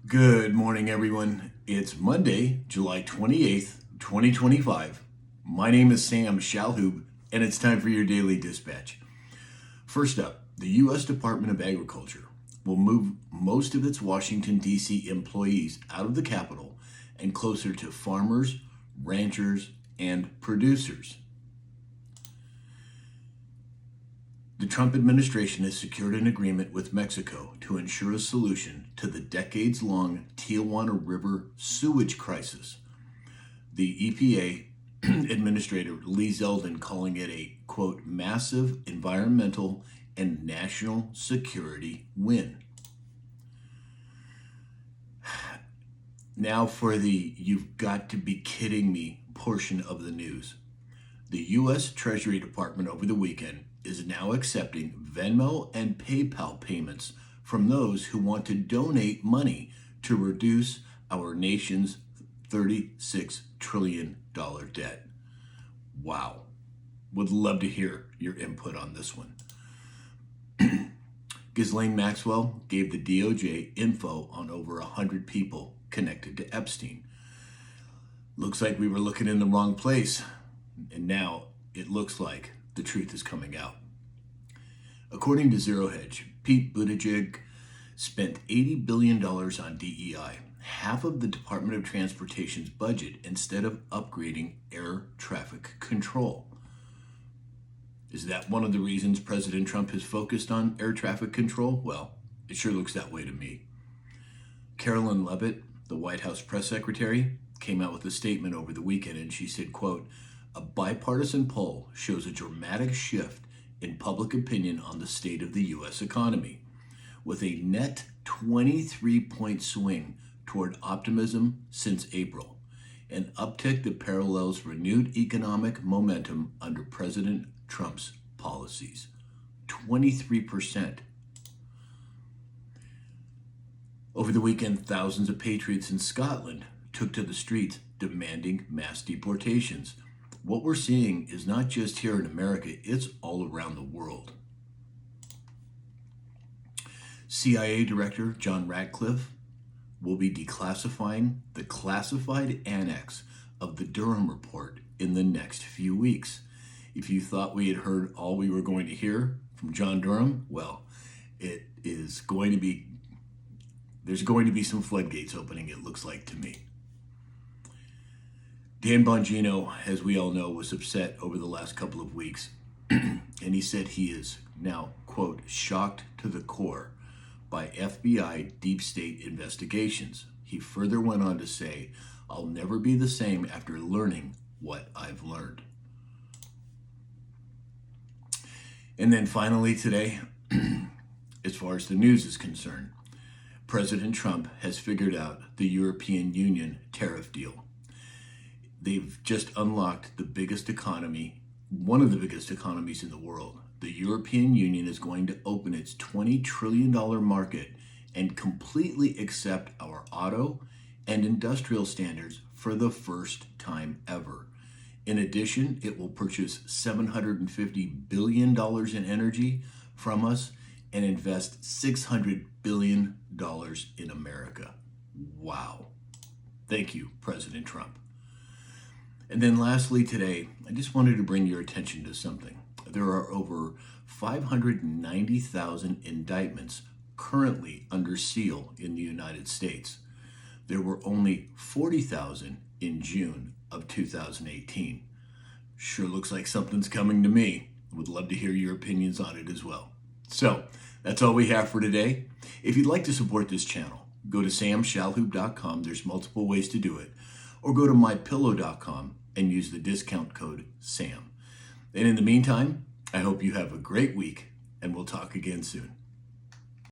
Good morning, everyone. It's Monday, July 28th, 2025. My name is Sam Shalhoub, and it's time for your daily dispatch. First up, the U.S. Department of Agriculture will move most of its Washington, D.C. employees out of the Capitol and closer to farmers, ranchers, and producers. The Trump administration has secured an agreement with Mexico to ensure a solution to the decades-long Tijuana River sewage crisis. The EPA Administrator Lee Zeldin calling it a, quote, massive environmental and national security win. Now for the "you've got to be kidding me" portion of the news. The U.S. Treasury Department over the weekend is now accepting Venmo and PayPal payments from those who want to donate money to reduce our nation's $36 trillion debt. Wow. Would love to hear your input on this one. Ghislaine Maxwell gave the DOJ info on over 100 people connected to Epstein. Looks like we were looking in the wrong place, and now it looks like the truth is coming out. According to Zero Hedge, Pete Buttigieg spent $80 billion on DEI, half of the Department of Transportation's budget, instead of upgrading air traffic control. Is that one of the reasons President Trump has focused on air traffic control? Well, it sure looks that way to me. Carolyn Leavitt, the White House press secretary, came out with a statement over the weekend, and she said, quote, "A bipartisan poll shows a dramatic shift in public opinion on the state of the U.S. economy, with a net 23-point swing toward optimism since April, an uptick that parallels renewed economic momentum under President Trump's policies." 23%. Over the weekend, thousands of patriots in Scotland took to the streets demanding mass deportations. What we're seeing is not just here in America, it's all around the world. CIA Director John Ratcliffe will be declassifying the classified annex of the Durham report in the next few weeks. If you thought we had heard all we were going to hear from John Durham, well, there's going to be some floodgates opening, it looks like to me. Dan Bongino, as we all know, was upset over the last couple of weeks, and he said he is now, quote, shocked to the core by FBI deep state investigations. He further went on to say, "I'll never be the same after learning what I've learned." And then finally today, as far as the news is concerned, President Trump has figured out the European Union tariff deal. They've just unlocked the biggest economy, one of the biggest economies in the world. The European Union is going to open its $20 trillion market and completely accept our auto and industrial standards for the first time ever. In addition, it will purchase $750 billion in energy from us and invest $600 billion in America. Wow. Thank you, President Trump. And then lastly today, I just wanted to bring your attention to something. There are over 590,000 indictments currently under seal in the United States. There were only 40,000 in June of 2018. Sure looks like something's coming to me. Would love to hear your opinions on it as well. So, that's all we have for today. If you'd like to support this channel, go to samshalhoub.com. There's multiple ways to do it. Or go to mypillow.com and use the discount code SAM. And in the meantime, I hope you have a great week, and we'll talk again soon.